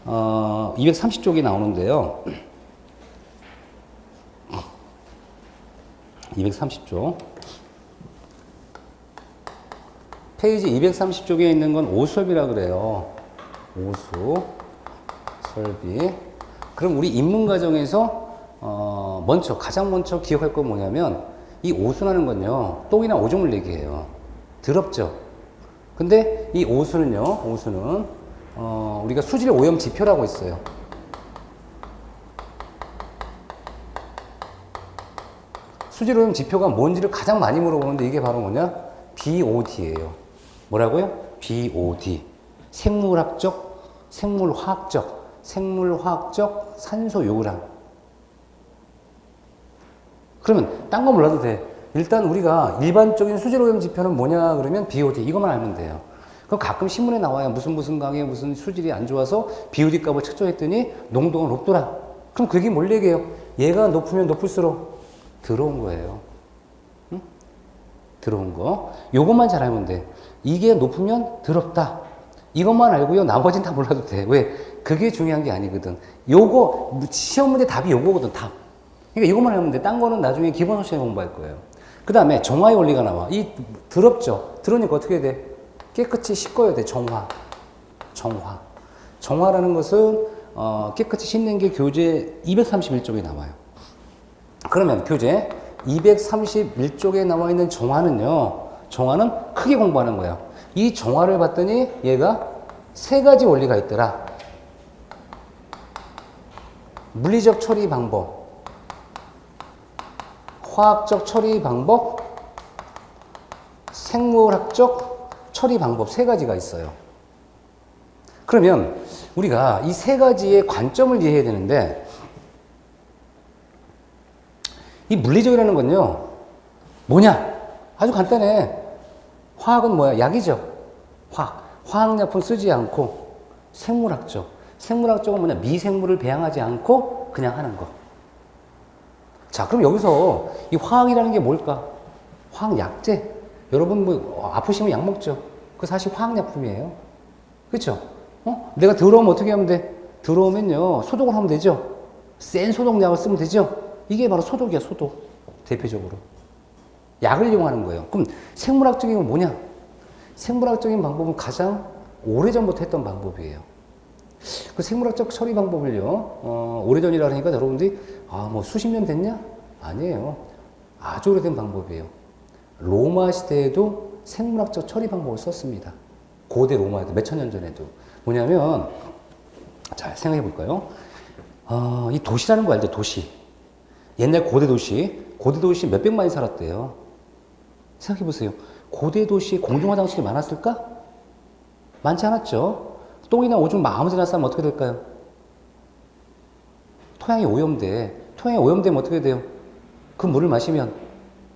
230쪽이 나오는데요. 230쪽. 페이지 230쪽에 있는 건 오수설비라 그래요. 오수, 설비. 그럼 우리 인문과정에서 가장 먼저 기억할 건 뭐냐면 이 오수라는 건요, 똥이나 오줌을 얘기해요. 더럽죠? 근데 이 오수는 우리가 수질 오염 지표라고 있어요. 수질 오염 지표가 뭔지를 가장 많이 물어보는데 이게 바로 뭐냐? BOD예요. 뭐라고요? BOD. 생물화학적 산소 요구량. 그러면 딴 거 몰라도 돼. 일단 우리가 일반적인 수질 오염 지표는 뭐냐 그러면 BOD 이것만 알면 돼요. 그럼 가끔 신문에 나와요. 무슨 강에 무슨 수질이 안 좋아서 BOD 값을 측정했더니 농도가 높더라. 그럼 그게 뭘 얘기해요? 얘가 높으면 높을수록 더러운 거예요. 응? 더러운 거. 요것만 잘 알면 돼. 이게 높으면 더럽다. 이것만 알고요. 나머지는 다 몰라도 돼. 왜? 그게 중요한 게 아니거든. 요거 시험 문제 답이 요거거든. 답. 그러니까 이것만 알면 돼. 딴 거는 나중에 기본 수시에 공부할 거예요. 그 다음에 정화의 원리가 나와. 이 더럽죠? 더러우니까 어떻게 돼? 깨끗이 씻어야 돼. 정화라는 것은 깨끗이 씻는 게 교재 231쪽에 나와요. 그러면 교재 231쪽에 나와 있는 정화는 크게 공부하는 거예요. 이 정화를 봤더니 얘가 세 가지 원리가 있더라. 물리적 처리 방법, 화학적 처리 방법, 생물학적 처리 방법 세 가지가 있어요. 그러면 우리가 이 세 가지의 관점을 이해해야 되는데 이 물리적이라는 건요. 뭐냐? 아주 간단해. 화학은 뭐야? 약이죠. 화학약품 쓰지 않고 생물학적은 뭐냐? 미생물을 배양하지 않고 그냥 하는 거. 자, 그럼 여기서 이 화학이라는 게 뭘까? 화학약제. 여러분 뭐 아프시면 약 먹죠. 그 사실 화학약품이에요. 그렇죠? 내가 더러우면 어떻게 하면 돼? 더러우면요. 소독을 하면 되죠. 센 소독약을 쓰면 되죠. 이게 바로 소독이야, 소독. 대표적으로. 약을 이용하는 거예요. 그럼 생물학적인 건 뭐냐? 생물학적인 방법은 가장 오래전부터 했던 방법이에요. 그 생물학적 처리 방법을요, 오래전이라 하니까 여러분들이, 뭐 수십 년 됐냐? 아니에요. 아주 오래된 방법이에요. 로마 시대에도 생물학적 처리 방법을 썼습니다. 고대 로마에도, 몇천 년 전에도. 뭐냐면, 잘 생각해 볼까요? 이 도시라는 거 알죠? 도시. 옛날 고대 도시 몇백만이 살았대요. 생각해 보세요. 고대 도시에 공중 화장실이 많았을까? 많지 않았죠. 똥이나 오줌 아무 데나 싸면 어떻게 될까요? 토양이 오염되면 어떻게 돼요? 그 물을 마시면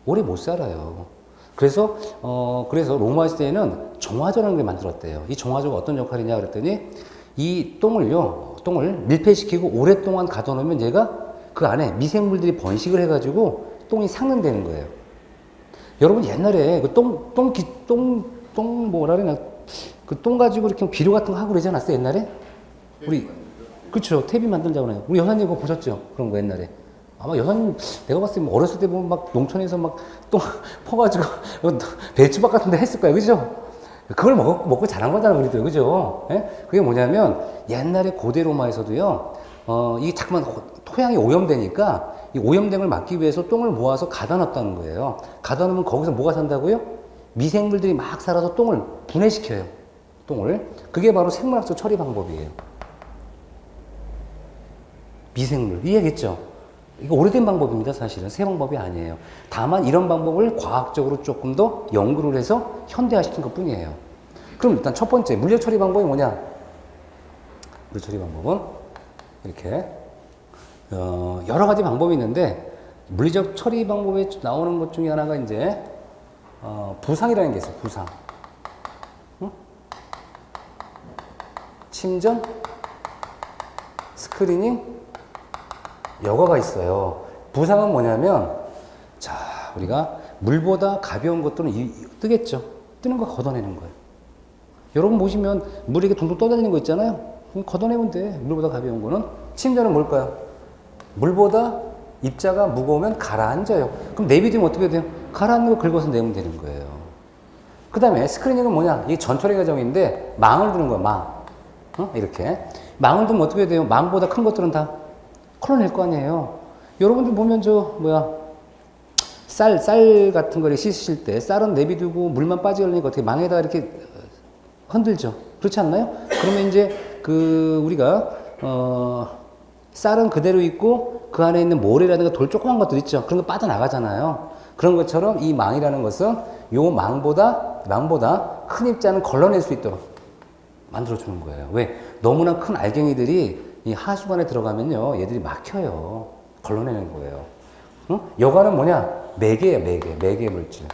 오래 못 살아요. 그래서 로마 시대에는 정화조라는 걸 만들었대요. 이 정화조가 어떤 역할이냐 그랬더니 이 똥을 밀폐시키고 오랫동안 가둬놓으면 얘가 그 안에 미생물들이 번식을 해가지고 똥이 삭는다는 거예요. 여러분 옛날에 그 똥 가지고 이렇게 비료 같은 거 하고 그러지 않았어요, 옛날에? 그쵸. 퇴비 만들자고 그래요. 우리 여사님 그거 보셨죠? 그런 거 옛날에. 아마 여사님, 내가 봤을 때 어렸을 때 보면 막 농촌에서 막 똥 퍼가지고 배추밥 같은 데 했을 거예요. 그죠? 그걸 먹고 자란 거잖아, 우리들. 그죠? 예? 그게 뭐냐면 옛날에 고대 로마에서도요, 이게 자꾸만 토양이 오염되니까 이 오염됨을 막기 위해서 똥을 모아서 가다 놨다는 거예요. 가다 놓으면 거기서 뭐가 산다고요? 미생물들이 막 살아서 똥을 분해시켜요. 그게 바로 생물학적 처리 방법이에요. 미생물. 이해했죠? 이거 오래된 방법입니다, 사실은. 새 방법이 아니에요. 다만 이런 방법을 과학적으로 조금 더 연구를 해서 현대화시킨 것 뿐이에요. 그럼 일단 첫 번째, 물리적 처리 방법이 뭐냐? 물리적 처리 방법은 이렇게 여러 가지 방법이 있는데 물리적 처리 방법에 나오는 것 중에 하나가 이제 부상이라는 게 있어요. 부상. 응? 침전, 스크리닝, 여과가 있어요. 부상은 뭐냐면, 자, 우리가 물보다 가벼운 것들은 뜨겠죠. 뜨는 거 걷어내는 거예요. 여러분 보시면 물에 둥둥 떠다니는 거 있잖아요. 그럼 걷어내면 돼. 물보다 가벼운 거는. 침전은 뭘까요? 물보다 입자가 무거우면 가라앉아요. 그럼 내비두면 어떻게 돼요? 가라앉는 거 긁어서 내면 되는 거예요. 그 다음에 스크리닝은 뭐냐? 이게 전처리 과정인데 망을 두는 거야, 망. 이렇게. 망을 두면 어떻게 돼요? 망보다 큰 것들은 다 컬러낼 거 아니에요. 여러분들 보면 쌀 같은 거를 씻으실 때 쌀은 내비두고 물만 빠지게 하려니까 어떻게 망에다 이렇게 흔들죠. 그렇지 않나요? 그러면 이제 우리가 쌀은 그대로 있고 그 안에 있는 모래라든가 돌 조그만 것들 있죠. 그런 거 빠져나가잖아요. 그런 것처럼 이 망이라는 것은 요 망보다 큰 입자는 걸러낼 수 있도록 만들어주는 거예요. 왜? 너무나 큰 알갱이들이 이 하수관에 들어가면요. 얘들이 막혀요. 걸러내는 거예요. 응? 여과는 뭐냐? 매개예요, 매개 물질.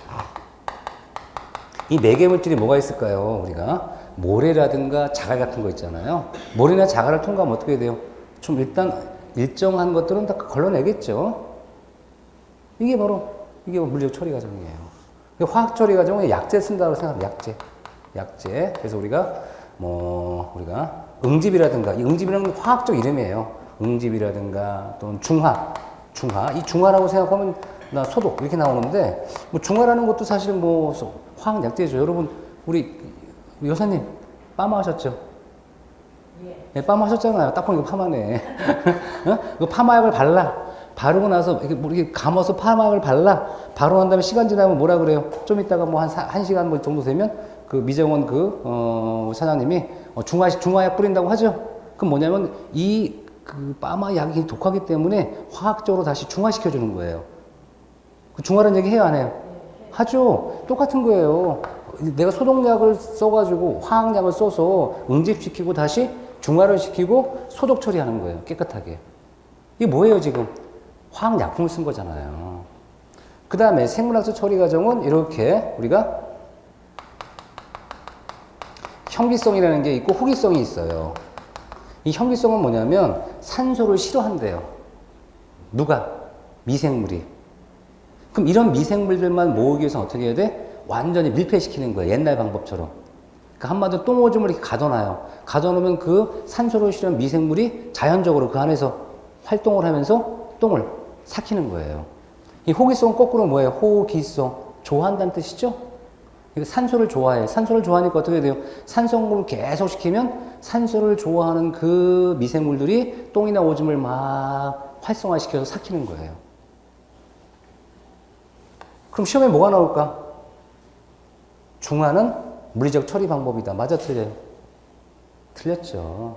이 매개 물질이 뭐가 있을까요? 우리가 모래라든가 자갈 같은 거 있잖아요. 모래나 자갈을 통과하면 어떻게 돼요? 좀 일단 일정한 것들은 다 걸러내겠죠. 이게 물리적 처리 과정이에요. 화학 처리 과정은 약재 쓴다고 생각하면 약재. 그래서 우리가 응집이라든가, 이 응집이라는 화학적 이름이에요. 응집이라든가 또는 중화. 이 중화라고 생각하면 나 소독 이렇게 나오는데 중화라는 것도 사실 화학 약재죠. 여러분 우리 여사님 빠마 하셨죠? 네, 빠마 하셨잖아요. 딱 보니까 파마네. 그 파마약을 바르고 나서 이렇게 감아서 파마약을 바르고 난 다음에 시간 지나면 뭐라 그래요? 좀 있다가 한 시간 정도 되면 그 미정원 사장님이 중화약 뿌린다고 하죠. 그럼 뭐냐면 그 파마 약이 독하기 때문에 화학적으로 다시 중화시켜 주는 거예요. 그 중화라는 얘기 해요, 안 해요? 하죠. 똑같은 거예요. 내가 소독약을 써가지고 화학약을 써서 응집시키고 다시 중화를 시키고 소독 처리하는 거예요. 깨끗하게. 이게 뭐예요, 지금? 화학약품을 쓴 거잖아요. 그 다음에 생물학적 처리 과정은 이렇게 우리가 형기성이라는 게 있고 후기성이 있어요. 이 형기성은 뭐냐면 산소를 싫어한대요. 누가? 미생물이. 그럼 이런 미생물들만 모으기 위해서 어떻게 해야 돼? 완전히 밀폐시키는 거예요. 옛날 방법처럼. 그러니까 한마디로 똥오줌을 이렇게 가둬놔요. 가둬놓으면 그 산소를 싫어하는 미생물이 자연적으로 그 안에서 활동을 하면서 똥을 삭히는 거예요. 이 호기성은 거꾸로 뭐예요? 호기성. 좋아한다는 뜻이죠? 산소를 좋아해. 산소를 좋아하니까 어떻게 돼요? 산소 공급을 계속 시키면 산소를 좋아하는 그 미생물들이 똥이나 오줌을 막 활성화시켜서 삭히는 거예요. 그럼 시험에 뭐가 나올까? 중화는 물리적 처리 방법이다. 맞아, 틀려요? 틀렸죠.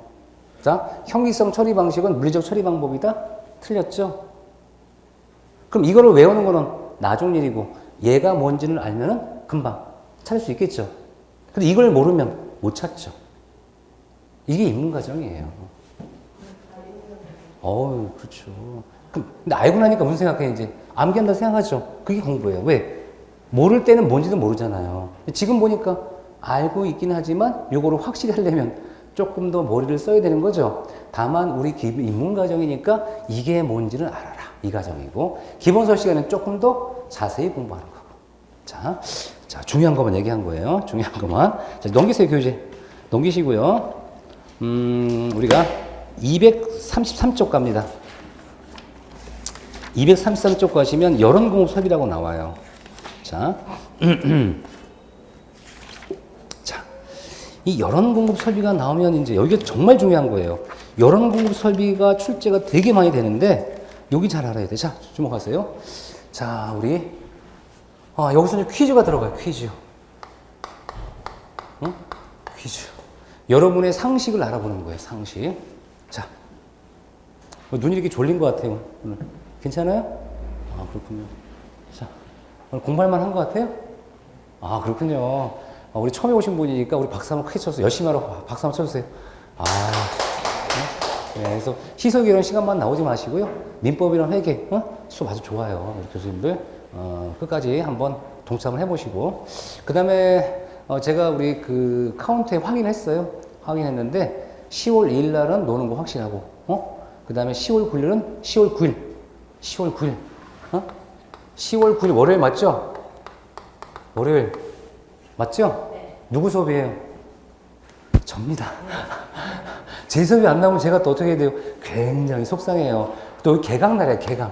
자, 형기성 처리 방식은 물리적 처리 방법이다? 틀렸죠? 그럼 이거를 외우는 거는 나중 일이고 얘가 뭔지를 알면은 금방 찾을 수 있겠죠. 근데 이걸 모르면 못 찾죠. 이게 입문 과정이에요. 그렇죠. 근데 알고 나니까 무슨 생각해, 이제? 암기한다 생각하죠. 그게 공부예요. 왜? 모를 때는 뭔지도 모르잖아요. 지금 보니까 알고 있긴 하지만 요거를 확실히 하려면 조금 더 머리를 써야 되는 거죠. 다만 우리 입문 과정이니까 이게 뭔지는 알아라. 이 과정이고 기본서 시간은 조금 더 자세히 공부하는 거고. 자, 중요한 것만 얘기한 거예요. 중요한 것만. 자, 넘기세요, 교재. 넘기시고요. 우리가 233쪽 갑니다. 233쪽 가시면 여론공급 설비라고 나와요. 자, 이 여론공급 설비가 나오면 이제 여기가 정말 중요한 거예요. 여론공급 설비가 출제가 되게 많이 되는데 여기 잘 알아야 돼. 자, 주목하세요. 자, 우리 여기서 이제 퀴즈가 들어가요. 퀴즈. 응? 퀴즈. 여러분의 상식을 알아보는 거예요. 상식. 자, 눈이 이렇게 졸린 것 같아요. 오늘. 괜찮아요? 그렇군요. 자, 오늘 공부할 만한 것 같아요? 그렇군요. 우리 처음에 오신 분이니까 우리 박수 한번 크게 쳐서 열심히 하라고 박수 한번 쳐주세요. 네, 그래서 희석 이런 시간만 나오지 마시고요. 민법이랑 회계, 수업 아주 좋아요. 우리 교수님들 끝까지 한번 동참을 해보시고, 그 다음에 제가 우리 그 카운트에 확인했어요. 확인했는데 10월 2일 날은 노는 거 확실하고, 그 다음에 10월 9일은 10월 9일, 10월 9일 월요일 맞죠? 월요일 맞죠? 네. 누구 수업이에요? 접니다. 제 수업이 안 나오면 제가 또 어떻게 해야 돼요? 굉장히 속상해요. 또 개강날이에요, 개강.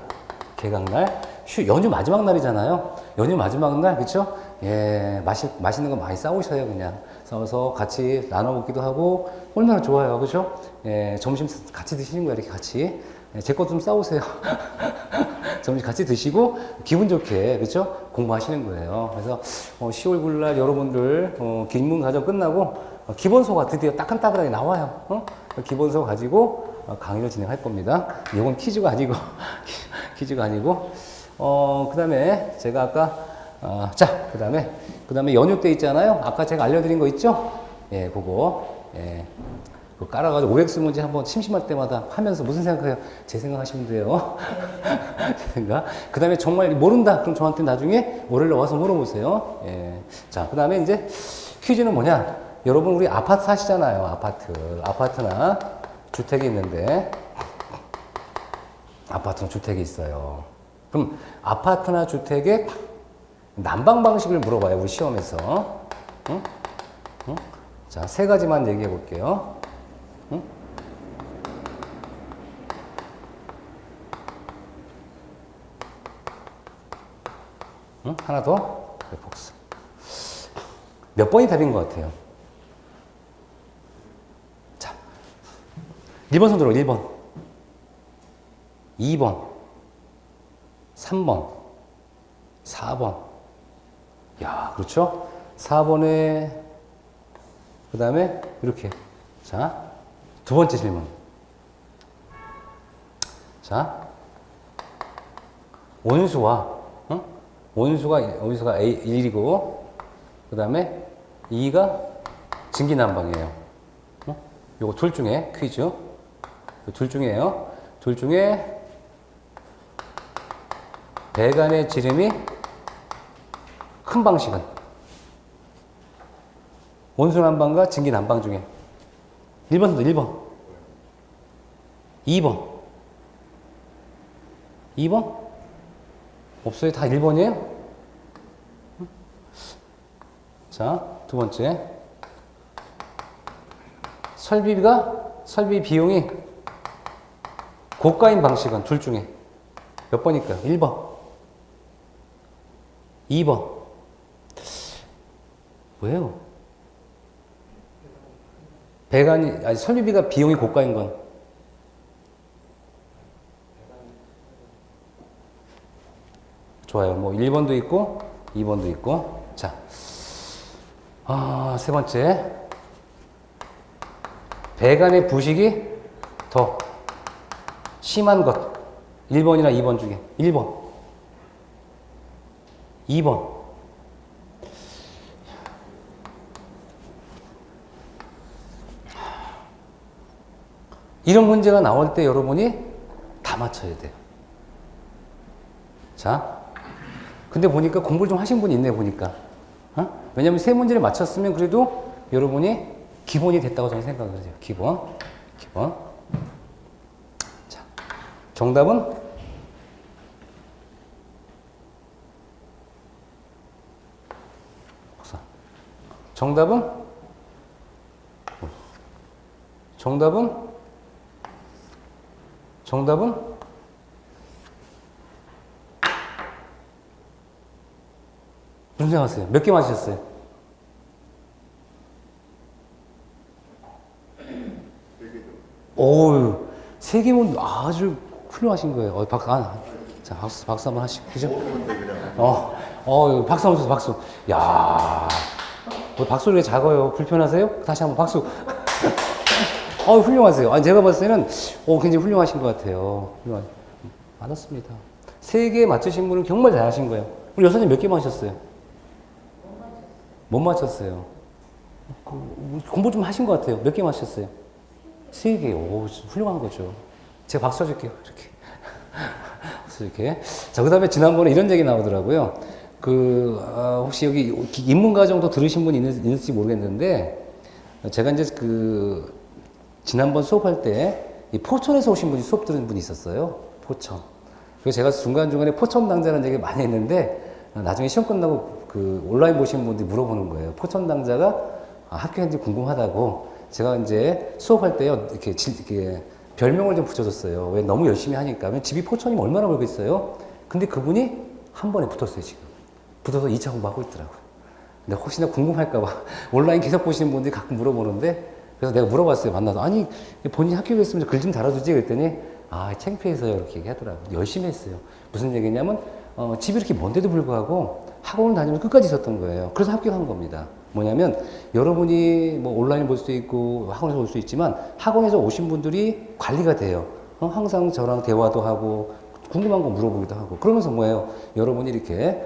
개강날. 연휴 마지막 날이잖아요. 연휴 마지막 날, 그쵸? 예, 맛있는 거 많이 싸우셔요, 그냥. 싸워서 같이 나눠 먹기도 하고, 얼마나 좋아요, 그죠? 예, 점심 같이 드시는 거예요, 이렇게 같이. 예, 제 것 좀 싸우세요. 점심 같이 드시고, 기분 좋게, 그죠? 공부하시는 거예요. 그래서, 10월 9일 날 여러분들, 기문과정 끝나고, 기본소가 드디어 따끈따끈하게 나와요. 기본소 가지고 강의를 진행할 겁니다. 이건 퀴즈가 아니고, 퀴즈가 아니고, 그 다음에 제가 아까, 그 다음에 연휴 때 있잖아요. 아까 제가 알려드린 거 있죠? 예, 그거, 예. 그거 깔아가지고 OX 문제 한번 심심할 때마다 하면서 무슨 생각해요? 제 생각하시면 돼요. 제 생각. 그 다음에 정말 모른다. 그럼 저한테 나중에 월요일에 와서 물어보세요. 예. 자, 그 다음에 이제 퀴즈는 뭐냐? 여러분, 우리 아파트 사시잖아요. 아파트나 주택이 있는데, 아파트나 주택이 있어요. 그럼 아파트나 주택의 난방 방식을 물어봐요. 우리 시험에서. 응? 응? 자, 세 가지만 얘기해 볼게요. 응? 응? 하나 더. 복수. 몇 번이 답인 것 같아요? 자, 1번 손 들어. 1번. 2번. 3번. 4번. 야, 그렇죠? 4번에, 그 다음에, 이렇게. 자, 두 번째 질문. 자, 원수가 A1이고, 그 다음에 2가 증기난방이에요. 요거 둘 중에 퀴즈. 둘 중에요. 둘 중에 배관의 지름이 큰 방식은 원수난방과 증기난방 중에 1번도 1번 2번 2번? 없어요? 다 1번이에요? 자, 두 번째 설비 비용이 고가인 방식은 둘 중에 몇 번일까요? 1번 2번. 왜요? 설비비가 비용이 고가인 건. 좋아요. 뭐 1번도 있고 2번도 있고. 자, 세 번째. 배관의 부식이 더 심한 것. 1번이나 2번 중에 1번 2번. 이런 문제가 나올 때 여러분이 다 맞춰야 돼요. 자, 근데 보니까 공부를 좀 하신 분이 있네, 보니까. 왜냐면 세 문제를 맞췄으면 그래도 여러분이 기본이 됐다고 저는 생각을 해요. 기본. 자, 정답은 정답은 무슨 생각하세요? 몇 개 맞으셨어요? 오, 세 개면 아주 훌륭하신 거예요. 자, 박수 한번 하시고, 그죠? 박수 한번 주세요, 박수. 야, 박수를 왜 작아요? 불편하세요? 다시 한번 박수. 훌륭하세요. 제가 봤을 때는, 굉장히 훌륭하신 것 같아요. 맞았습니다. 세 개 맞추신 분은 정말 잘하신 거예요. 우리 여사님 몇 개 맞으셨어요? 못 맞췄어요. 공부 좀 하신 것 같아요. 몇 개 맞으셨어요? 세 개. 훌륭한 거죠. 제가 박수 쳐줄게요. 이렇게. 박수 이렇게. 자, 그 다음에 지난번에 이런 얘기 나오더라고요. 혹시 여기 인문과정도 들으신 분이 있는지 모르겠는데, 제가 이제 지난번 수업할 때, 이 포천에서 오신 분이 수업 들은 분이 있었어요. 포천. 그래서 제가 중간중간에 포천 당자라는 얘기 많이 했는데, 나중에 시험 끝나고 온라인 보신 분들이 물어보는 거예요. 포천 당자가 학교인지 궁금하다고. 제가 이제 수업할 때요, 이렇게 별명을 좀 붙여줬어요. 왜 너무 열심히 하니까. 집이 포천이면 얼마나 멀겠어요? 근데 그분이 한 번에 붙었어요, 지금. 붙어서 2차 공부하고 있더라고요. 근데 혹시나 궁금할까봐 온라인 계속 보시는 분들이 가끔 물어보는데, 그래서 내가 물어봤어요, 만나서. 아니, 본인이 학교에 있으면 글 좀 달아주지? 그랬더니, 아, 창피해서요. 이렇게 얘기하더라고요. 열심히 했어요. 무슨 얘기냐면, 집이 이렇게 먼데도 불구하고 학원을 다니면 끝까지 있었던 거예요. 그래서 합격한 겁니다. 뭐냐면 여러분이 뭐 온라인 볼 수 있고 학원에서 볼 수 있지만 학원에서 오신 분들이 관리가 돼요. 항상 저랑 대화도 하고 궁금한 거 물어보기도 하고 그러면서 뭐예요? 여러분이 이렇게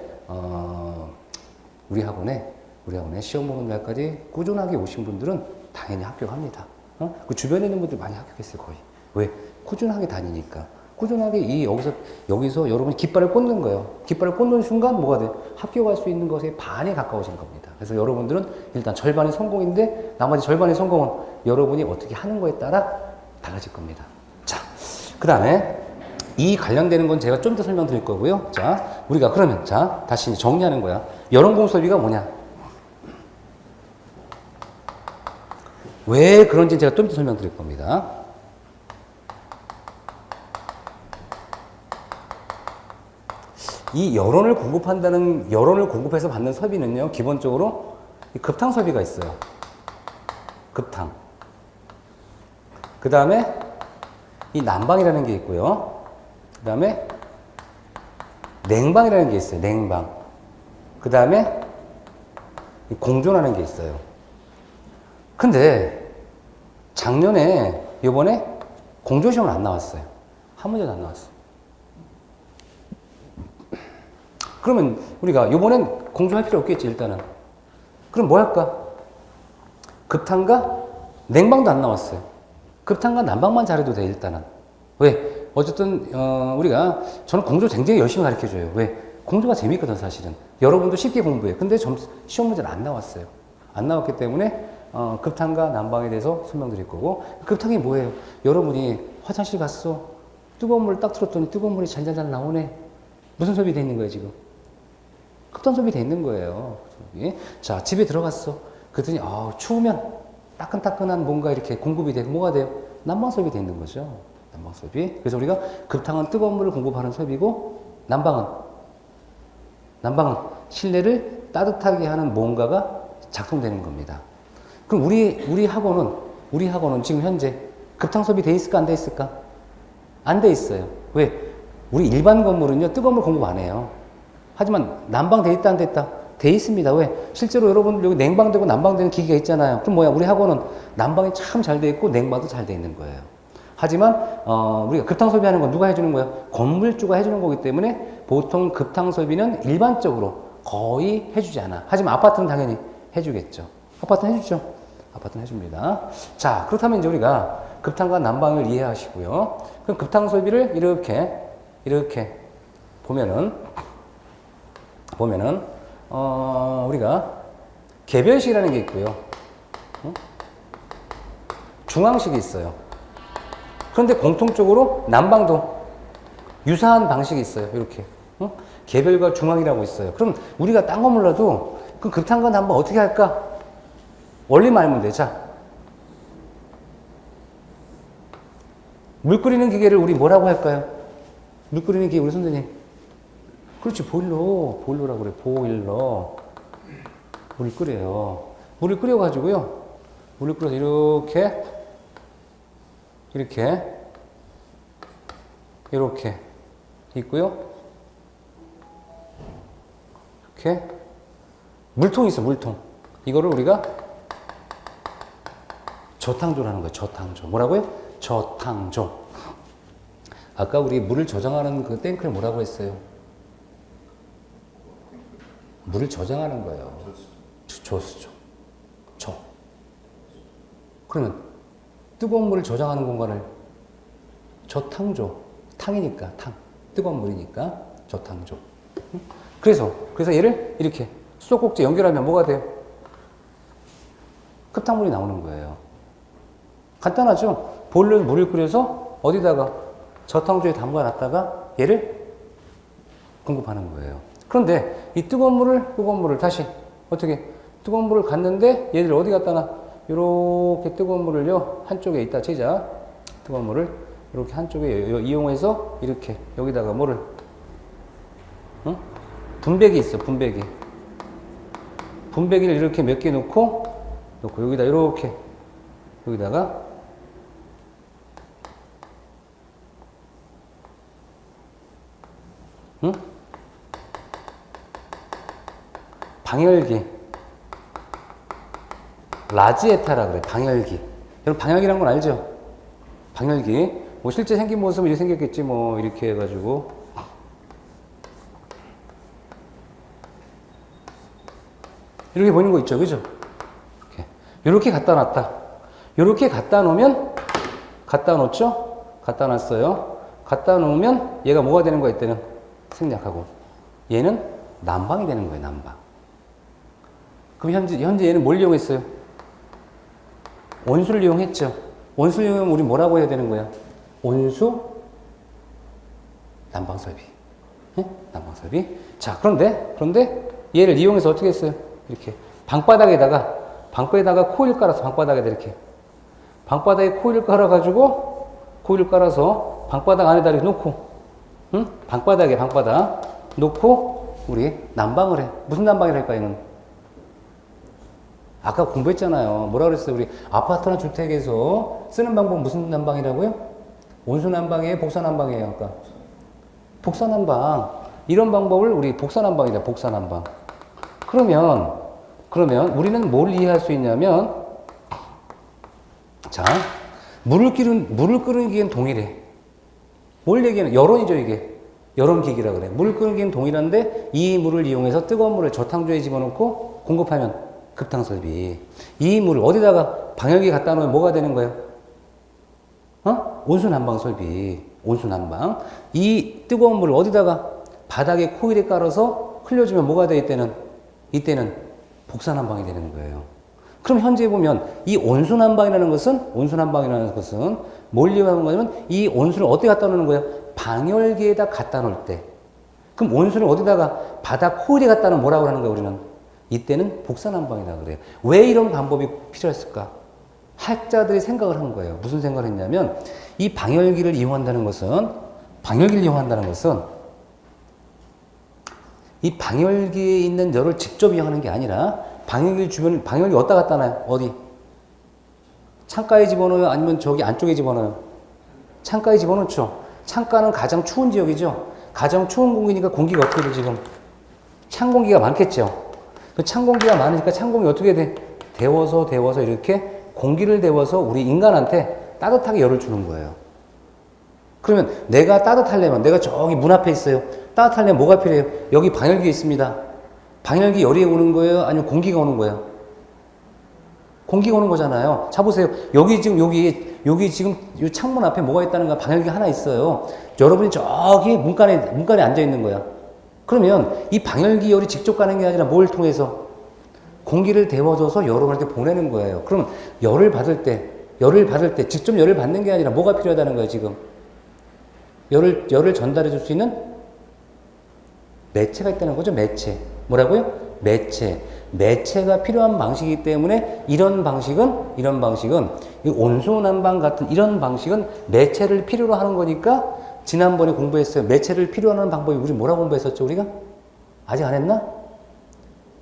우리 학원에 시험 보는 날까지 꾸준하게 오신 분들은 당연히 합격합니다. 그 주변에 있는 분들 많이 합격했어요, 거의. 왜? 꾸준하게 다니니까. 꾸준하게 여기서 여러분이 깃발을 꽂는 거예요. 깃발을 꽂는 순간 뭐가 돼요? 합격할 수 있는 것에 반에 가까워진 겁니다. 그래서 여러분들은 일단 절반이 성공인데 나머지 절반의 성공은 여러분이 어떻게 하는 거에 따라 달라질 겁니다. 자, 그 다음에 이 관련되는 건 제가 좀 더 설명드릴 거고요. 자, 우리가 그러면 자, 다시 정리하는 거야. 여론공섭이가 뭐냐? 왜 그런지 제가 좀 더 설명드릴 겁니다. 이 여론을 공급해서 받는 섭비는요, 기본적으로 급탕 섭비가 있어요. 급탕. 그 다음에 이 난방이라는 게 있고요. 그 다음에 냉방이라는 게 있어요. 냉방. 그 다음에 공존하는 게 있어요. 근데 요번에 공조시험은 안 나왔어요. 한 문제도 안 나왔어요. 그러면 우리가 요번엔 공조할 필요 없겠지, 일단은. 그럼 뭐 할까? 급탕과 냉방도 안 나왔어요. 급탕과 난방만 잘해도 돼, 일단은. 왜? 어쨌든 저는 공조 굉장히 열심히 가르쳐줘요. 왜? 공조가 재밌거든, 사실은. 여러분도 쉽게 공부해. 근데 시험 문제는 안 나왔어요. 안 나왔기 때문에 급탕과 난방에 대해서 설명드릴 거고. 급탕이 뭐예요? 여러분이 화장실 갔어. 뜨거운 물 딱 틀었더니 뜨거운 물이 잔잔잔 나오네. 무슨 소비 돼 있는 거예요, 지금? 급탕 소비 돼 있는 거예요. 자, 집에 들어갔어. 그랬더니 추우면 따끈따끈한 뭔가 이렇게 공급이 되고 뭐가 돼요? 난방 소비 돼 있는 거죠. 난방 소비. 그래서 우리가 급탕은 뜨거운 물을 공급하는 소비고 난방은 실내를 따뜻하게 하는 뭔가가 작동되는 겁니다. 그럼 우리 학원은 지금 현재 급탕 소비 돼 있을까 안 돼 있을까? 안 돼 있어요. 왜? 우리 일반 건물은요, 뜨거운 물 공급 안 해요. 하지만 난방 돼 있다 안 돼 있다? 돼 있습니다. 왜? 실제로 여러분들 여기 냉방되고 난방되는 기기가 있잖아요. 그럼 뭐야? 우리 학원은 난방이 참 잘 돼 있고 냉방도 잘 돼 있는 거예요. 하지만 우리가 급탕 소비하는 건 누가 해주는 거예요? 건물주가 해주는 거기 때문에 보통 급탕 소비는 일반적으로 거의 해주지 않아. 하지만 아파트는 당연히 해주겠죠. 아파트는 해주죠. 아파트는 해줍니다. 자, 그렇다면 이제 우리가 급탕과 난방을 이해하시고요. 그럼 급탕 소비를 이렇게 보면은 우리가 개별식이라는 게 있고요. 중앙식이 있어요. 그런데 공통적으로 난방도 유사한 방식이 있어요. 이렇게. 개별과 중앙이라고 있어요. 그럼 우리가 딴 거 몰라도 그 급탕과 난방 어떻게 할까? 원리만 알면 돼. 자, 물 끓이는 기계를 우리 뭐라고 할까요? 물 끓이는 기계 우리 선생님. 그렇지, 보일러라고 그래. 보일러. 물을 끓여요. 물을 끓여가지고요. 물을 끓여서 이렇게 있고요. 이렇게 물통이 있어, 물통. 이거를 우리가 저탕조라는 거예요. 저탕조. 뭐라고요? 저탕조. 아까 우리 물을 저장하는 그 탱크를 뭐라고 했어요? 물을 저장하는 거예요. 저수조. 그러면 뜨거운 물을 저장하는 공간을 저탕조. 탕이니까 탕. 뜨거운 물이니까 저탕조. 그래서 얘를 이렇게 수도꼭지 연결하면 뭐가 돼요? 급탕물이 나오는 거예요. 간단하죠? 보일러에 물을 끓여서 어디다가 저탕조에 담가놨다가 얘를 공급하는 거예요. 그런데 이 뜨거운 물을 다시 어떻게 뜨거운 물을 갔는데 얘를 어디 갖다 놔? 이렇게 뜨거운 물을요, 한쪽에 있다 치자. 뜨거운 물을 이렇게 한쪽에 이용해서 이렇게 여기다가 뭐를, 응? 분배기 있어, 분배기. 분배기를 이렇게 몇 개 놓고 여기다 이렇게 여기다가 응? 방열기. 라지에타라 그래, 방열기. 여러분, 방열기란 건 알죠? 방열기. 뭐, 실제 생긴 모습은 이렇게 생겼겠지, 뭐, 이렇게 해가지고. 이렇게 보이는 거 있죠, 그죠? 이렇게 갖다 놨다. 이렇게 갖다 놓으면, 갖다 놓죠? 갖다 놨어요. 갖다 놓으면, 얘가 뭐가 되는 거야, 이때는? 생략하고. 얘는 난방이 되는 거예요, 난방. 그럼 현재 얘는 뭘 이용했어요? 온수를 이용했죠. 온수를 이용하면 우리 뭐라고 해야 되는 거야? 온수 난방 설비. 네? 난방 설비. 자, 그런데 얘를 이용해서 어떻게 했어요? 이렇게 방바닥에다가 코일 깔아서 방바닥에다 이렇게 방바닥에 코일을 깔아가지고 코일을 깔아서 방바닥 안에다 이렇게 놓고, 응? 방바닥 놓고 우리 난방을 해. 무슨 난방을 할까 얘는? 아까 공부했잖아요. 뭐라 그랬어요? 우리 아파트나 주택에서 쓰는 방법은 무슨 난방이라고요? 온수 난방이에요? 복사 난방이에요? 아까 복사 난방. 이런 방법을 우리 복사 난방이다. 복사 난방. 그러면 우리는 뭘 이해할 수 있냐면, 자, 물을 끓이는 기계는 동일해. 뭘 얘기하는? 열원이죠, 이게. 열원기기라 그래. 물을 끓이는 기계는 동일한데 이 물을 이용해서 뜨거운 물을 저탕조에 집어넣고 공급하면 급탕설비. 이 물을 어디다가 방열기 갖다 놓으면 뭐가 되는 거예요? 온수난방 설비. 온수난방. 이 뜨거운 물을 어디다가 바닥에 코일에 깔아서 흘려주면 뭐가 돼, 이때는 복사난방이 되는 거예요. 그럼 현재 보면 이 온수난방이라는 것은 뭘 이용하는 거냐면 이 온수를 어디 갖다 놓는 거예요? 방열기에다 갖다 놓을 때. 그럼 온수를 어디다가 바닥 코일에 갖다 놓으면 뭐라고 하는 거예요, 우리는? 이때는 복사난방이라고 그래요. 왜 이런 방법이 필요했을까? 학자들이 생각을 한 거예요. 무슨 생각을 했냐면, 이 방열기를 이용한다는 것은 이 방열기에 있는 열을 직접 이용하는 게 아니라 방열기 어디다 갖다 놔요? 어디? 창가에 집어넣어요? 아니면 저기 안쪽에 집어넣어요? 창가에 집어넣죠. 창가는 가장 추운 지역이죠. 가장 추운 공기니까 공기가 어떻게 돼, 지금? 찬 공기가 많겠죠. 그 찬 공기가 많으니까 찬 공기 어떻게 돼? 데워서 이렇게 공기를 데워서 우리 인간한테 따뜻하게 열을 주는 거예요. 그러면 내가 따뜻하려면, 내가 저기 문 앞에 있어요. 따뜻하려면 뭐가 필요해요? 여기 방열기 있습니다. 방열기 열이 오는 거예요? 아니면 공기가 오는 거예요? 공기가 오는 거잖아요. 자, 보세요. 여기 지금 이 창문 앞에 뭐가 있다는 거야? 방열기 하나 있어요. 여러분이 저기 문간에 앉아 있는 거야. 그러면 이 방열기 열이 직접 가는 게 아니라 뭘 통해서? 공기를 데워줘서 여러분한테 보내는 거예요. 그러면 열을 받을 때 직접 열을 받는 게 아니라 뭐가 필요하다는 거예요, 지금? 열을 전달해 줄 수 있는 매체가 있다는 거죠, 매체. 뭐라고요? 매체가 필요한 방식이기 때문에 이런 방식은 이 온수난방 같은 이런 방식은 매체를 필요로 하는 거니까 지난번에 공부했어요. 매체를 필요로 하는 방법이 우리 뭐라고 공부했었죠, 우리가? 아직 안 했나?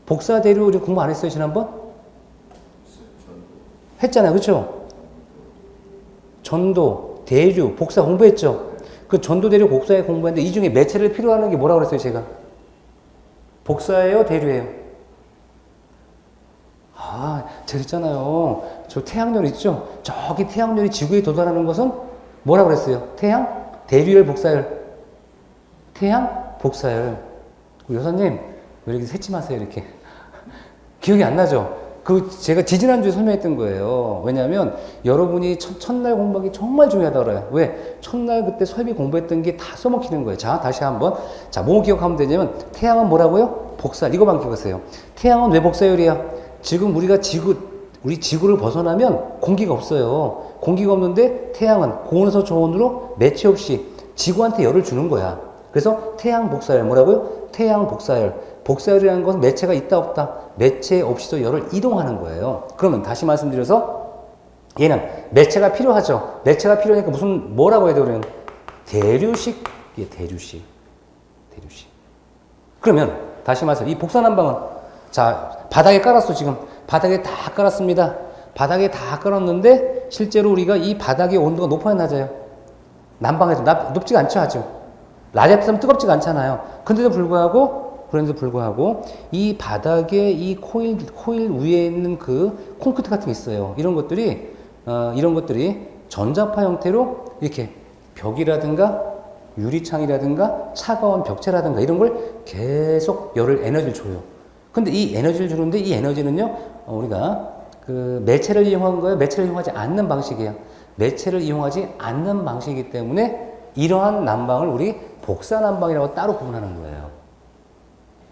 복사 대류 우리 공부 안 했어요, 지난번? 했잖아요, 그쵸? 전도, 대류, 복사 공부했죠? 그 전도, 대류, 복사에 공부했는데 이 중에 매체를 필요로 하는 게 뭐라고 그랬어요, 제가? 복사예요, 대류예요? 제가 했잖아요. 저 태양열 있죠? 저기 태양열이 지구에 도달하는 것은 뭐라고 그랬어요? 태양? 대류열, 복사열? 태양? 복사열. 여사님, 왜 이렇게 새침하세요, 이렇게? 기억이 안 나죠? 제가 지지난주에 설명했던 거예요. 왜냐하면 여러분이 첫날 공부하기 정말 중요하다고 그래요. 왜? 첫날 그때 설비 공부했던 게 다 써먹히는 거예요. 자, 다시 한번. 자, 뭐 기억하면 되냐면, 태양은 뭐라고요? 복사열. 이거만 기억하세요. 태양은 왜 복사열이야? 지금 우리 지구를 벗어나면 공기가 없어요. 공기가 없는데 태양은 고온에서 저온으로 매체 없이 지구한테 열을 주는 거야. 그래서 태양 복사열. 뭐라고요? 태양 복사열. 복사열이라는 것은 매체가 있다 없다. 매체 없이도 열을 이동하는 거예요. 그러면 다시 말씀드려서 얘는 매체가 필요하죠. 매체가 필요하니까 무슨 뭐라고 해야 돼요? 그러면 대류식. 대류식. 그러면 다시 말해서 이 복사난방은 자 바닥에 깔았어. 지금 바닥에 다 깔았습니다. 바닥에 다 깔았는데 실제로 우리가 이 바닥의 온도가 높아야 낮아요? 난방에서 높지가 않죠. 아주 라디아트면 뜨겁지가 않잖아요. 그런데도 불구하고 이 바닥에 이 코일 위에 있는 그 콘크리트 같은 게 있어요. 이런 것들이 전자파 형태로 이렇게 벽이라든가 유리창이라든가 차가운 벽체라든가 이런 걸 계속 에너지를 줘요. 근데 이 에너지를 주는데 이 에너지는요, 우리가 그 매체를 이용한 거예요? 매체를 이용하지 않는 방식이에요. 매체를 이용하지 않는 방식이기 때문에 이러한 난방을 우리 복사 난방이라고 따로 구분하는 거예요.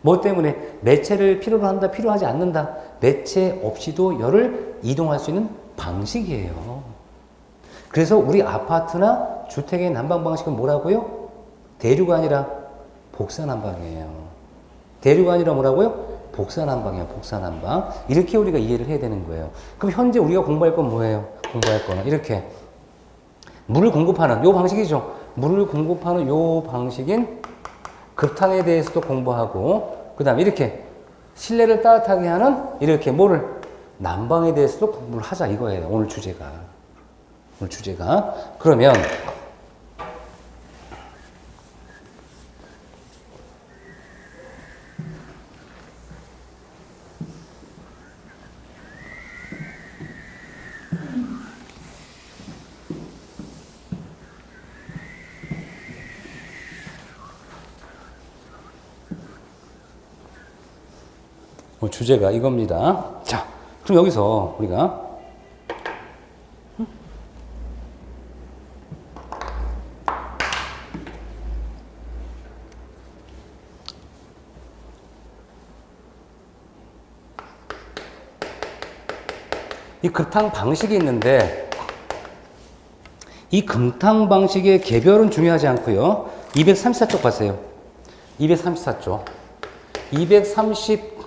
뭐 때문에? 매체를 필요로 한다, 필요하지 않는다. 매체 없이도 열을 이동할 수 있는 방식이에요. 그래서 우리 아파트나 주택의 난방 방식은 뭐라고요? 대류가 아니라 복사 난방이에요. 대류가 아니라 뭐라고요? 복사 난방이에요. 복사 난방. 이렇게 우리가 이해를 해야 되는 거예요. 그럼 현재 우리가 공부할 건 뭐예요? 공부할 거는 이렇게 물을 공급하는 요 방식이죠. 물을 공급하는 요 방식인 급탕에 대해서도 공부하고, 그 다음에 이렇게 실내를 따뜻하게 하는 이렇게 뭐를 난방에 대해서도 공부를 하자 이거예요. 오늘 주제가. 그러면 주제가 이겁니다. 자, 그럼 여기서 우리가 이 급탕 방식이 있는데 이 급탕 방식의 개별은 중요하지 않고요. 234쪽 봤어요. 234쪽. 234쪽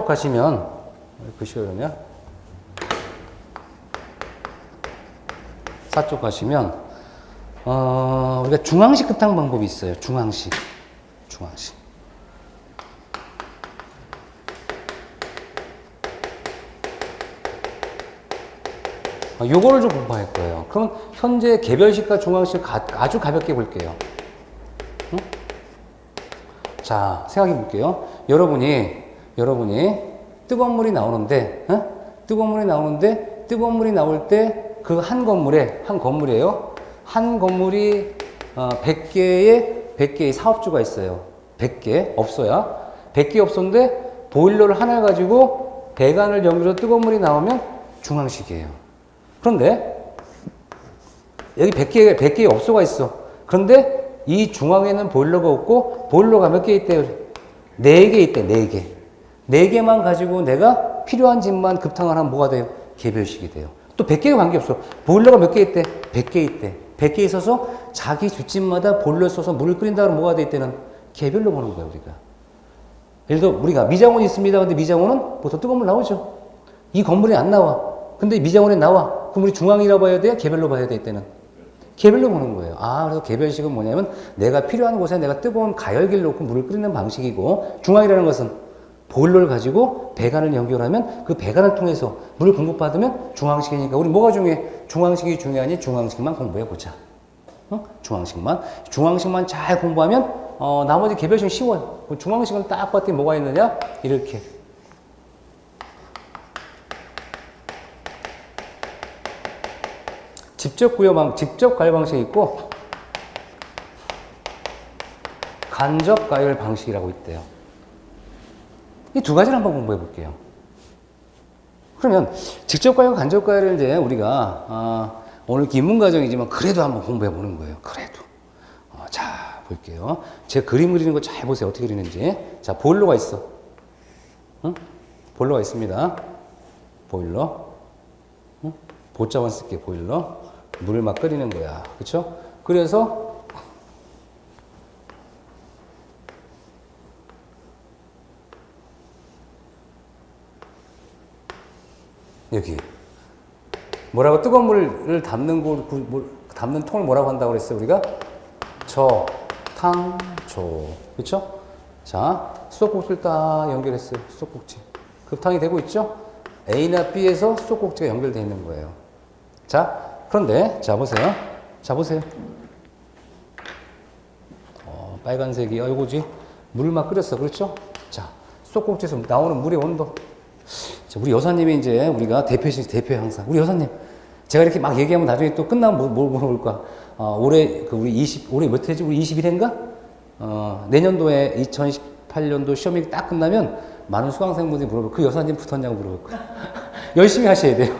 가시면 보시면 4쪽 가시면 우리가 중앙식 급탕 방법이 있어요. 중앙식. 요거를 좀 공부할 거예요. 그럼 현재 개별식과 중앙식 아주 가볍게 볼게요. 응? 자, 생각해 볼게요. 여러분이 뜨거운 물이 나오는데, 뜨거운 물이 나올 때 그 한 건물이에요. 한 건물이 100개의 사업주가 있어요. 100개 없어야. 100개 없었는데 보일러를 하나 가지고 배관을 연결해서 뜨거운 물이 나오면 중앙식이에요. 그런데 여기 100개의 업소가 있어. 그런데 이 중앙에는 보일러가 없고 보일러가 몇 개 있대요? 4개 있대. 4개. 4개만 가지고 내가 필요한 집만 급탕을 하면 뭐가 돼요? 개별식이 돼요. 또 100개가 관계없어. 보일러가 몇 개 있대? 100개 있대. 100개 있어서 자기 주집마다 보일러 써서 물을 끓인다 그러면 뭐가 돼 있대는 개별로 보는 거야, 우리가. 예를 들어 우리가 미장원이 있습니다. 근데 미장원은 보통 뜨거운 물 나오죠. 이 건물이 안 나와. 근데 미장원에 나와. 그럼 우리 중앙이라고 봐야 돼요? 개별로 봐야 돼, 이때는? 개별로 보는 거예요. 그래서 개별식은 뭐냐면 내가 필요한 곳에 내가 뜨거운 가열기를 놓고 물을 끓이는 방식이고, 중앙이라는 것은 보일러를 가지고 배관을 연결하면 그 배관을 통해서 물을 공급받으면 중앙식이니까 우리 뭐가 중요해? 중앙식이 중요하니 중앙식만 공부해보자. 중앙식만 잘 공부하면 나머지 개별식은 쉬워요. 중앙식은 딱 봤더니 뭐가 있느냐? 이렇게. 직접 가열 방식이 있고 간접 가열 방식이라고 있대요. 이 두 가지를 한번 공부해 볼게요. 그러면 직접 가열, 간접 가열을 이제 우리가 오늘 기문 과정이지만 그래도 한번 공부해 보는 거예요. 그래도. 자, 볼게요. 제 그림 그리는 거 잘 보세요. 어떻게 그리는지. 자, 보일러가 있어. 보일러가 있습니다. 보일러. 보자만 쓸게. 보일러. 물을 막 끓이는 거야. 그쵸? 그래서 여기. 뭐라고 뜨거운 물을 담는 담는 통을 뭐라고 한다고 그랬어요, 우리가? 탕조. 그쵸? 자, 수도꼭지를 딱 연결했어요. 수도꼭지. 급탕이 되고 있죠? A나 B에서 수도꼭지가 연결되어 있는 거예요. 자, 그런데, 자, 보세요. 자, 보세요. 빨간색이, 이거지? 물 막 끓였어. 그렇죠? 자, 수도꼭지에서 나오는 물의 온도. 자, 우리 여사님이 이제 우리가 대표예요, 항상. 우리 여사님. 제가 이렇게 막 얘기하면 나중에 또 끝나면 뭘 물어볼까? 올해 몇 회지? 우리 21회인가? 내년도에 2018년도 시험이 딱 끝나면 많은 수강생분들이 물어볼 그 여사님 붙었냐고 물어볼 거야. 열심히 하셔야 돼요.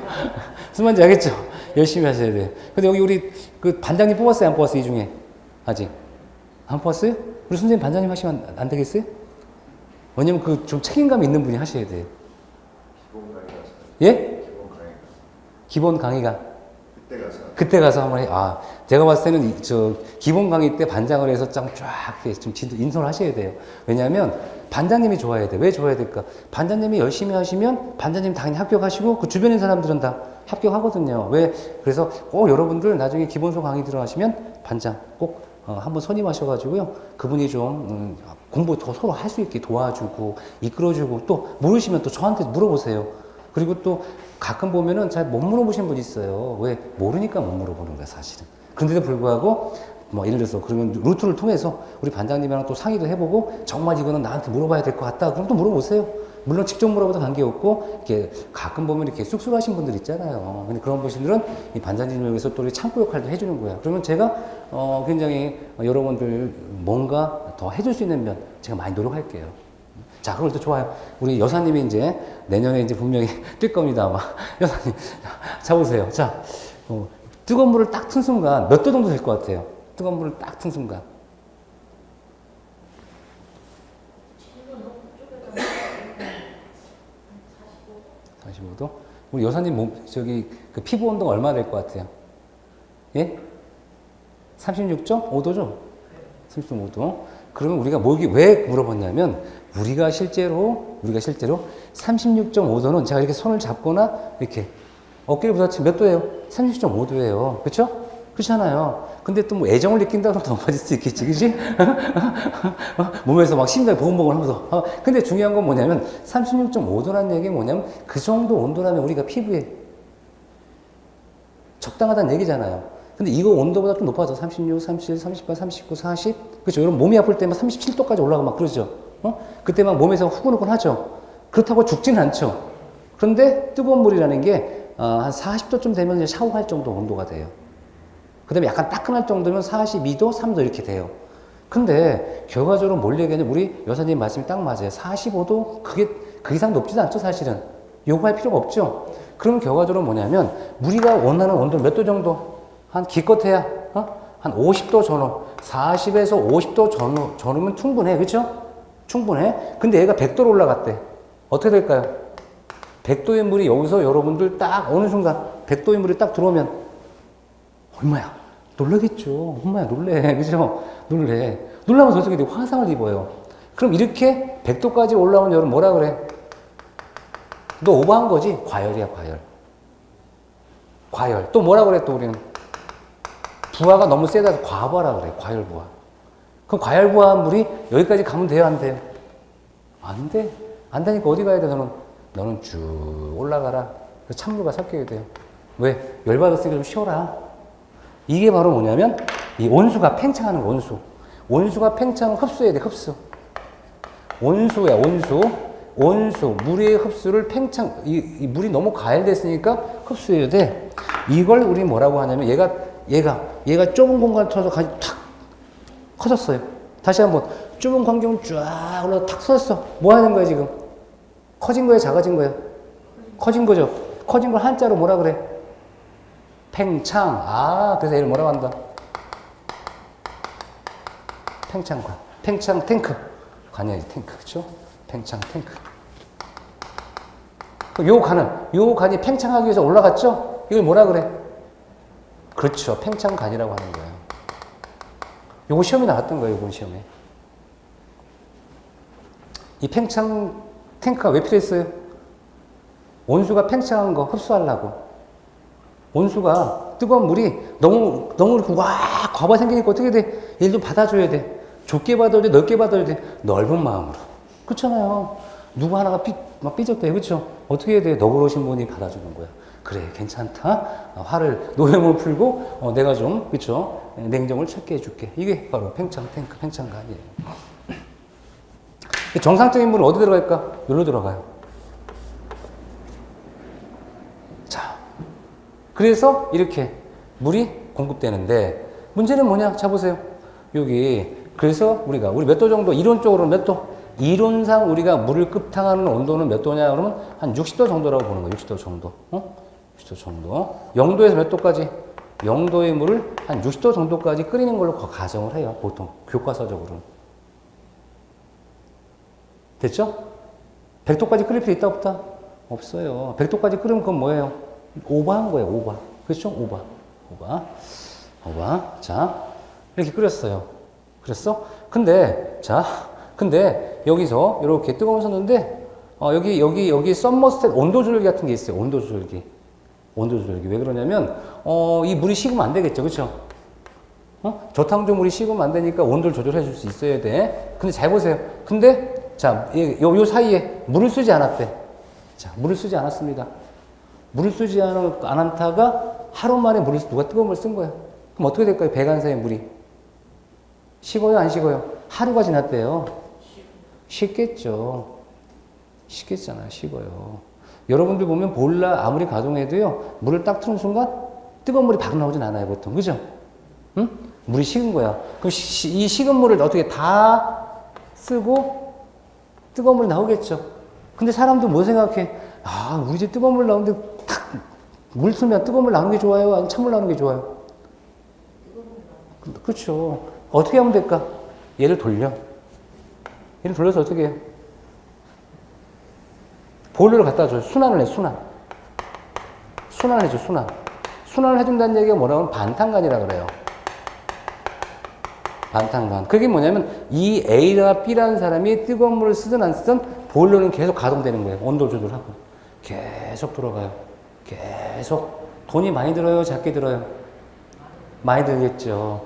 무슨 말인지 알겠죠? 열심히 하셔야 돼요. 근데 여기 우리 그 반장님 뽑았어요? 안 뽑았어요? 이 중에? 아직? 안 뽑았어요? 우리 선생님 반장님 하시면 안 되겠어요? 왜냐면 그 좀 책임감 있는 분이 하셔야 돼요. 기본 강의가 예? 기본 강의가 기본 강의가 그때 가서 한번 해. 제가 봤을 때는 기본 강의 때 반장을 해서 쫙 좀 인솔 하셔야 돼요. 왜냐하면 반장님이 좋아야 돼. 왜 좋아야 될까? 반장님이 열심히 하시면 반장님 당연히 합격하시고 그 주변의 사람들은 다 합격하거든요. 왜? 그래서 꼭 여러분들 나중에 기본소 강의 들어가시면 반장 꼭 한번 선임하셔가지고요. 그분이 좀 공부 더 서로 할 수 있게 도와주고 이끌어주고 또 모르시면 또 저한테 물어보세요. 그리고 또 가끔 보면은 잘 못 물어보신 분 있어요. 왜? 모르니까 못 물어보는 거야, 사실은. 그런데도 불구하고, 예를 들어서, 그러면 루트를 통해서 우리 반장님이랑 또 상의도 해보고, 정말 이거는 나한테 물어봐야 될 것 같다. 그럼 또 물어보세요. 물론 직접 물어봐도 관계없고, 이렇게 가끔 보면 이렇게 쑥스러우신 분들 있잖아요. 근데 그런 분들은 이 반장님을 위해서 또 창구 역할도 해주는 거야. 그러면 제가, 굉장히 여러분들 뭔가 더 해줄 수 있는 면, 제가 많이 노력할게요. 자, 그걸 또 좋아요. 우리 여사님이 이제 내년에 이제 분명히 뜰 겁니다, 아마. 여사님. 자, 보세요. 자, 뜨거운 물을 딱 튼 순간 몇 도 정도 될 것 같아요? 뜨거운 물을 딱 튼 순간. 45도? 우리 여사님 그 피부 온도가 얼마 될 것 같아요? 예? 36.5도죠? 36.5도. 그러면 우리가 왜 물어봤냐면, 우리가 실제로 36.5도는 제가 이렇게 손을 잡거나 이렇게 어깨를 부딪히면 몇 도예요? 36.5도예요. 그쵸? 그렇잖아요. 근데 또 애정을 느낀다고 더 높아질 수 있겠지, 그치? 몸에서 막 심장이 보글보글 하면서. 근데 중요한 건 뭐냐면, 36.5도라는 얘기가 뭐냐면, 그 정도 온도라면 우리가 피부에 적당하다는 얘기잖아요. 근데 이거 온도보다 좀 높아져. 36, 37, 38, 39, 40. 그죠? 여러분 몸이 아플 때 막 37도까지 올라가고 막 그러죠. 그때 막 몸에서 후끈후끈 하죠. 그렇다고 죽진 않죠. 그런데 뜨거운 물이라는 게 한 40도쯤 되면 이제 샤워할 정도 온도가 돼요. 그 다음에 약간 따끈할 정도면 42도, 3도 이렇게 돼요. 근데 결과적으로 뭘 얘기하냐면 우리 여사님 말씀이 딱 맞아요. 45도 그 이상 높지도 않죠, 사실은. 요구할 필요가 없죠. 그럼 결과적으로 뭐냐면 우리가 원하는 온도 몇 도 정도? 한 기껏해야 한 50도 전후, 40에서 50도 전후면 충분해, 그렇죠? 충분해. 근데 얘가 100도로 올라갔대. 어떻게 될까요? 100도의 물이 여기서 여러분들 딱 어느 순간 100도의 물이 딱 들어오면 얼마야? 놀라겠죠. 엄마야 놀래, 그죠? 놀라면서 어떻게 돼? 화상을 입어요. 그럼 이렇게 100도까지 올라온 여러분 뭐라 그래? 너 오버한 거지? 과열이야, 과열. 또 뭐라 그래, 또 우리는? 부하가 너무 세다 과부하라 그래. 과열부하. 그럼 과열부하 물이 여기까지 가면 돼요, 안 돼요? 안 돼. 안 되니까 어디 가야 돼, 너는 쭉 올라가라. 그래서 찬물과 섞여야 돼요. 왜? 열받았으니까 좀 쉬어라. 이게 바로 뭐냐면 이 온수가 팽창하는 거, 온수가 팽창을 흡수해야 돼, 흡수. 온수야, 온수. 물의 흡수를 이 물이 너무 과열됐으니까 흡수해야 돼. 이걸 우리 뭐라고 하냐면 얘가 좁은 공간을 터서 탁 커졌어요. 다시 한번 좁은 광경을 쫙 올라가 탁 커졌어. 뭐 하는 거야 지금? 커진 거야, 작아진 거야? 커진 거죠. 커진 걸 한자로 뭐라 그래? 팽창. 그래서 얘를 뭐라고 한다? 팽창관. 팽창 탱크. 관이야지, 탱크. 그쵸? 팽창 탱크. 요 간이 팽창하기 위해서 올라갔죠? 이걸 뭐라 그래? 그렇죠. 팽창관이라고 하는 거예요. 요거 시험에 나왔던 거예요, 요번 시험에. 이 팽창 탱크가 왜 필요했어요? 온수가 팽창한 거 흡수하려고. 온수가 뜨거운 물이 너무 이렇게 와 과부하 생기니까 어떻게 돼? 얘를 좀 받아줘야 돼. 좁게 받아야 돼, 넓게 받아야 돼. 넓은 마음으로. 그렇잖아요. 누구 하나가 막 삐졌대, 그렇죠? 어떻게 해야 돼? 너그러우신 분이 받아주는 거야. 그래, 괜찮다. 화를 노염을 풀고 내가 좀 그렇죠? 냉정을 찾게 해줄게. 이게 바로 팽창, 팽창간이에요. 정상적인 물은 어디 들어갈까? 여기로 들어가요. 자, 그래서 이렇게 물이 공급되는데 문제는 뭐냐? 자 보세요. 여기 그래서 우리 몇 도 정도 이론적으로 몇 도? 이론상 우리가 물을 급탕하는 온도는 몇 도냐? 그러면 한 60도 정도라고 보는 거예요. 60도 정도. 60도 정도. 0도에서 몇 도까지? 0도의 물을 한 60도 정도까지 끓이는 걸로 가정을 해요. 보통 교과서적으로는. 됐죠? 100도까지 끓일 필요 있다 없다? 없어요. 100도까지 끓으면 그건 뭐예요? 오버한 거예요. 오버. 그렇죠? 오버. 자, 이렇게 끓였어요. 그랬어? 근데 여기서 이렇게 뜨거운 섰는데 여기 썸머스탯 온도 조절기 같은 게 있어요. 온도 조절기. 왜 그러냐면 이 물이 식으면 안 되겠죠. 그렇죠? 저탕조 물이 식으면 안 되니까 온도를 조절해 줄 수 있어야 돼. 근데 잘 보세요. 근데 자, 요 사이에 물을 쓰지 않았대. 자, 물을 쓰지 않았습니다. 물을 쓰지 않았다가 하루 만에 누가 뜨거운 물을 쓴 거야. 그럼 어떻게 될까요? 배관사의 물이 식어요, 안 식어요? 하루가 지났대요. 식겠죠. 식겠잖아요. 식어요. 여러분들 보면 보일러 아무리 가동해도요, 물을 딱 트는 순간 뜨거운 물이 바로 나오진 않아요, 보통. 그죠? 응? 물이 식은 거야. 그럼 이 식은 물을 어떻게 다 쓰고 뜨거운 물이 나오겠죠. 근데 사람도 뭐 생각해? 아, 우리 집 뜨거운 물 나오는데 탁 물 틀면 뜨거운 물 나오는 게 좋아요? 아니면 찬물 나오는 게 좋아요? 그렇죠. 어떻게 하면 될까? 얘를 돌려서 어떻게 해요? 보일러를 갖다 줘요. 순환을 해, 순환을 해줘, 순환을 해준다는 얘기가 뭐라고 하면 반탄간이라 그래요. 반탄간. 그게 뭐냐면 이 A나 B라는 사람이 뜨거운 물을 쓰든 안 쓰든 보일러는 계속 가동되는 거예요. 온도 조절하고. 계속 돌아가요. 계속. 돈이 많이 들어요? 작게 들어요? 많이 들겠죠.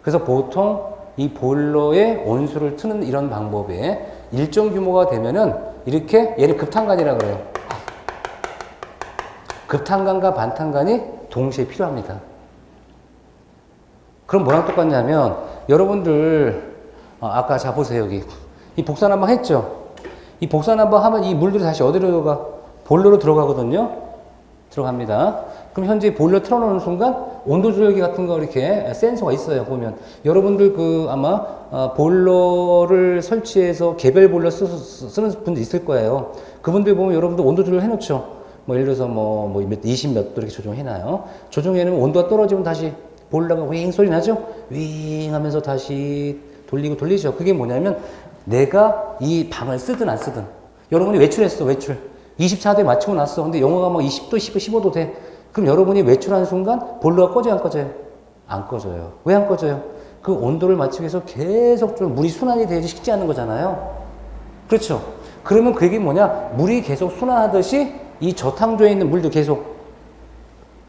그래서 보통 이 보일러의 온수를 트는 이런 방법에 일정 규모가 되면은 이렇게 얘를 급탄간이라 그래요. 급탄간과 반탄간이 동시에 필요합니다. 그럼 뭐랑 똑같냐면 여러분들 아까 자 보세요. 여기 이 복사난방 했죠? 이 복사난방 하면 이 물들이 다시 어디로 들어가? 보일러로 들어가거든요. 들어갑니다. 그럼 현재 보일러 틀어놓는 순간 온도 조절기 같은 거 이렇게 센서가 있어요. 보면 여러분들 아마 보일러를 설치해서 개별 보일러 쓰는 분들 있을 거예요. 그분들 보면 여러분들 온도 조절 해놓죠. 뭐 예를 들어서 20 몇 도 이렇게 조정해놔요. 조정해놓으면 온도가 떨어지면 다시 보일러가 윙 소리 나죠? 윙 하면서 다시 돌리죠. 그게 뭐냐면 내가 이 방을 쓰든 안 쓰든 여러분이 외출했어. 24도에 맞추고 났어. 근데 영하가 막 20도, 15도 돼. 그럼 여러분이 외출하는 순간 보일러가 꺼져요, 안 꺼져요? 안 꺼져요. 왜 안 꺼져요? 그 온도를 맞추기 위해서 계속 좀 물이 순환이 돼야지 식지 않는 거잖아요. 그렇죠? 그러면 그게 뭐냐? 물이 계속 순환하듯이 이 저탕조에 있는 물도 계속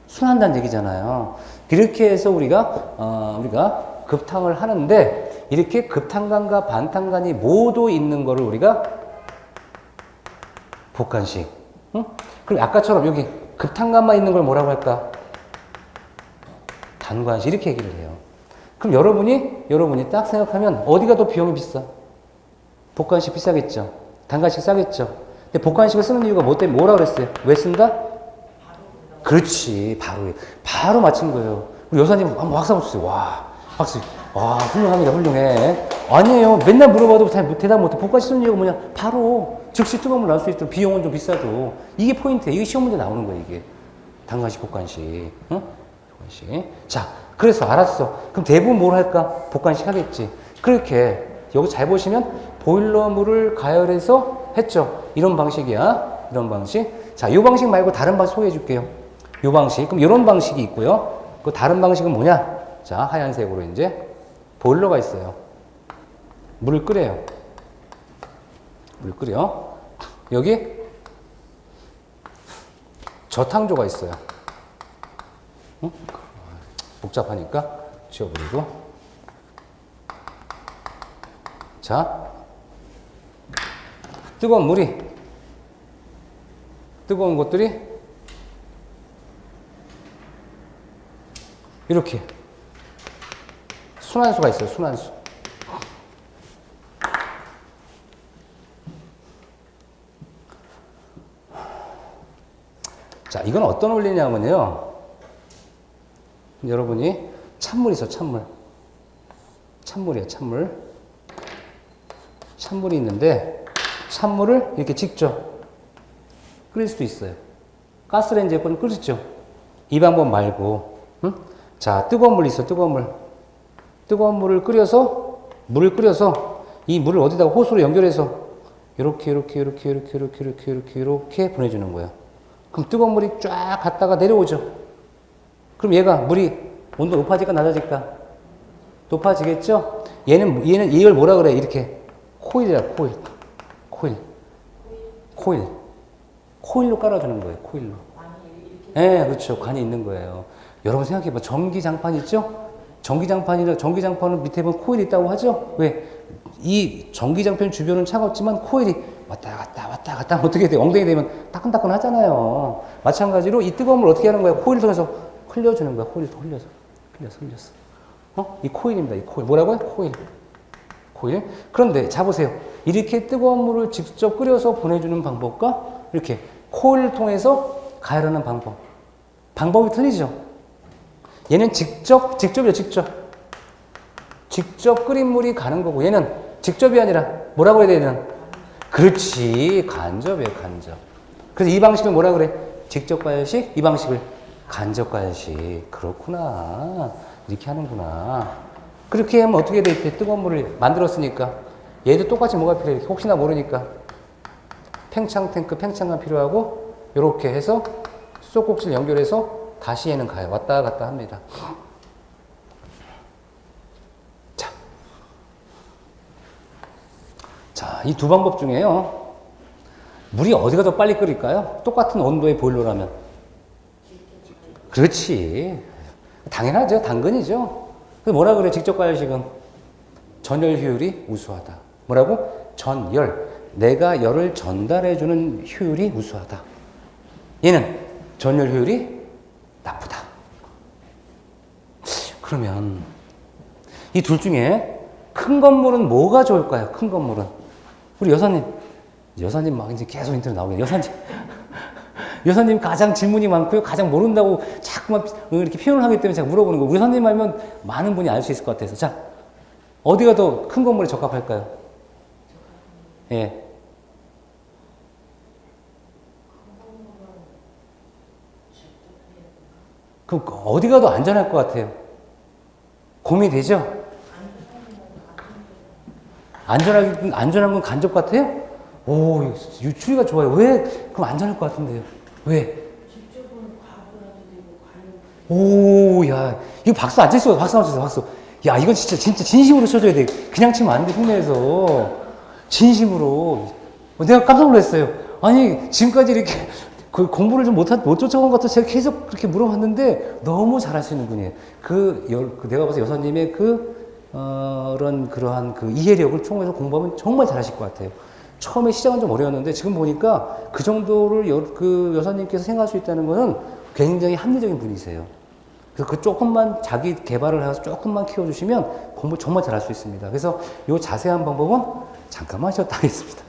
순환한다는 얘기잖아요. 이렇게 해서 우리가 급탕을 하는데 이렇게 급탄간과 반탄간이 모두 있는 거를 우리가 복간식. 응? 그리고 아까처럼 여기 급탄간만 있는 걸 뭐라고 할까? 단관식. 이렇게 얘기를 해요. 그럼 여러분이 딱 생각하면 어디가 더 비용이 비싸? 복간식 비싸겠죠. 단관식 싸겠죠. 근데 복간식을 쓰는 이유가 뭐라고 그랬어요? 왜 쓴다? 그렇지. 바로 맞춘 거예요. 우리 여사님 한번 박수 한번 주세요. 와, 박수. 와, 훌륭합니다. 훌륭해. 아니에요. 맨날 물어봐도 대답 못해. 복간식 쓰는 이유가 뭐냐? 바로 즉시 뜨거운 물 나올 수 있도록 비용은 좀 비싸도 이게 포인트예요. 이게 시험 문제 나오는 거예요. 이게 단관식, 복간식. 응? 복간식. 자, 그래서 알았어. 그럼 대부분 뭘 할까? 복간식 하겠지. 그렇게 여기 잘 보시면 보일러 물을 가열해서 했죠. 이런 방식이야. 이런 방식. 자, 이 방식 말고 다른 방식 소개해 줄게요. 이 방식. 그럼 이런 방식이 있고요. 그 다른 방식은 뭐냐? 자, 하얀색으로 이제 보일러가 있어요. 물을 끓여요. 물 끓여. 여기 저탕조가 있어요. 응? 복잡하니까 지워버리고. 자, 뜨거운 것들이 이렇게 순환수가 있어요. 순환수. 자, 이건 어떤 원리냐면요. 여러분이 찬물 있어, 찬물. 찬물이에요, 찬물. 찬물이 있는데 찬물을 이렇게 직접 끓일 수도 있어요. 가스레인지에 끓이죠. 이 방법 말고, 응? 자, 뜨거운 물 있어, 뜨거운 물. 뜨거운 물을 끓여서 이 물을 어디다가 호스로 연결해서 이렇게 보내주는 거예요. 그럼 뜨거운 물이 쫙 갔다가 내려오죠. 그럼 얘가 물이 온도 높아질까 낮아질까? 높아지겠죠? 얘는 이걸 뭐라 그래? 이렇게 코일이야, 코일로 깔아주는 거예요. 코일로. 네, 그렇죠. 관이 있는 거예요. 여러분 생각해봐. 전기장판 있죠? 전기장판은 밑에 보면 코일이 있다고 하죠? 왜? 이 전기장판 주변은 차갑지만 코일이 왔다 갔다 하면 어떻게 돼? 엉덩이 되면 따끈따끈 하잖아요. 마찬가지로 이 뜨거운 물 어떻게 하는 거야? 코일을 통해서 흘려주는 거야. 코일을 흘려서. 이 코일입니다. 이 코일. 뭐라고요? 코일. 그런데 자보세요. 이렇게 뜨거운 물을 직접 끓여서 보내주는 방법과 이렇게 코일을 통해서 가열하는 방법이 틀리죠. 얘는 직접이요, 직접 끓인 물이 가는 거고, 얘는 직접이 아니라 뭐라고 해야 되는? 그렇지, 간접이에요, 간접. 그래서 이 방식을 뭐라 그래? 직접 가열식, 이 방식을 간접 가열식. 그렇구나. 이렇게 하는구나. 그렇게 하면 어떻게 돼? 뜨거운 물을 만들었으니까. 얘도 똑같이 뭐가 필요해? 혹시나 모르니까. 팽창감 필요하고, 이렇게 해서 수도꼭지를 연결해서 다시 얘는 가요. 왔다 갔다 합니다. 자, 이 두 방법 중에요. 물이 어디가 더 빨리 끓일까요? 똑같은 온도의 보일러라면. 그렇지. 당연하죠. 당근이죠. 뭐라 그래? 직접 가열식은 전열 효율이 우수하다. 뭐라고? 내가 열을 전달해주는 효율이 우수하다. 얘는 전열 효율이 나쁘다. 그러면 이 둘 중에 큰 건물은 뭐가 좋을까요? 큰 건물은. 우리 여사님 막 이제 계속 인터넷 나오게. 여사님 가장 질문이 많고요. 가장 모른다고 자꾸만 이렇게 표현을 하기 때문에 제가 물어보는 거예요. 우리 선생님 알면 많은 분이 알 수 있을 것 같아서. 자, 어디가 더 큰 건물에 적합할까요? 예. 그럼 어디가 더 안전할 것 같아요? 고민이 되죠? 안전한 건 간접 같아요? 오, 유추리가 좋아요. 왜? 그럼 안전할 것 같은데요. 왜? 오, 야, 이거 박수 안 칠 수가, 박수 안 쳤어, 박수. 야, 이건 진짜 진심으로 쳐줘야 돼. 그냥 치면 안 돼, 흉내에서. 진심으로. 내가 깜짝 놀랐어요. 아니, 지금까지 이렇게 그 공부를 좀 못 쫓아온 것 같아서 제가 계속 그렇게 물어봤는데 너무 잘하시는 분이에요. 내가 봐서 여사님의 그러한 이해력을 통해서 공부하면 정말 잘하실 것 같아요. 처음에 시작은 좀 어려웠는데 지금 보니까 그 정도를 여사님께서 생각할 수 있다는 것은 굉장히 합리적인 분이세요. 그래서 그 조금만 자기 개발을 해서 조금만 키워주시면 공부 정말 잘할 수 있습니다. 그래서 이 자세한 방법은 잠깐만 쉬었다 하겠습니다.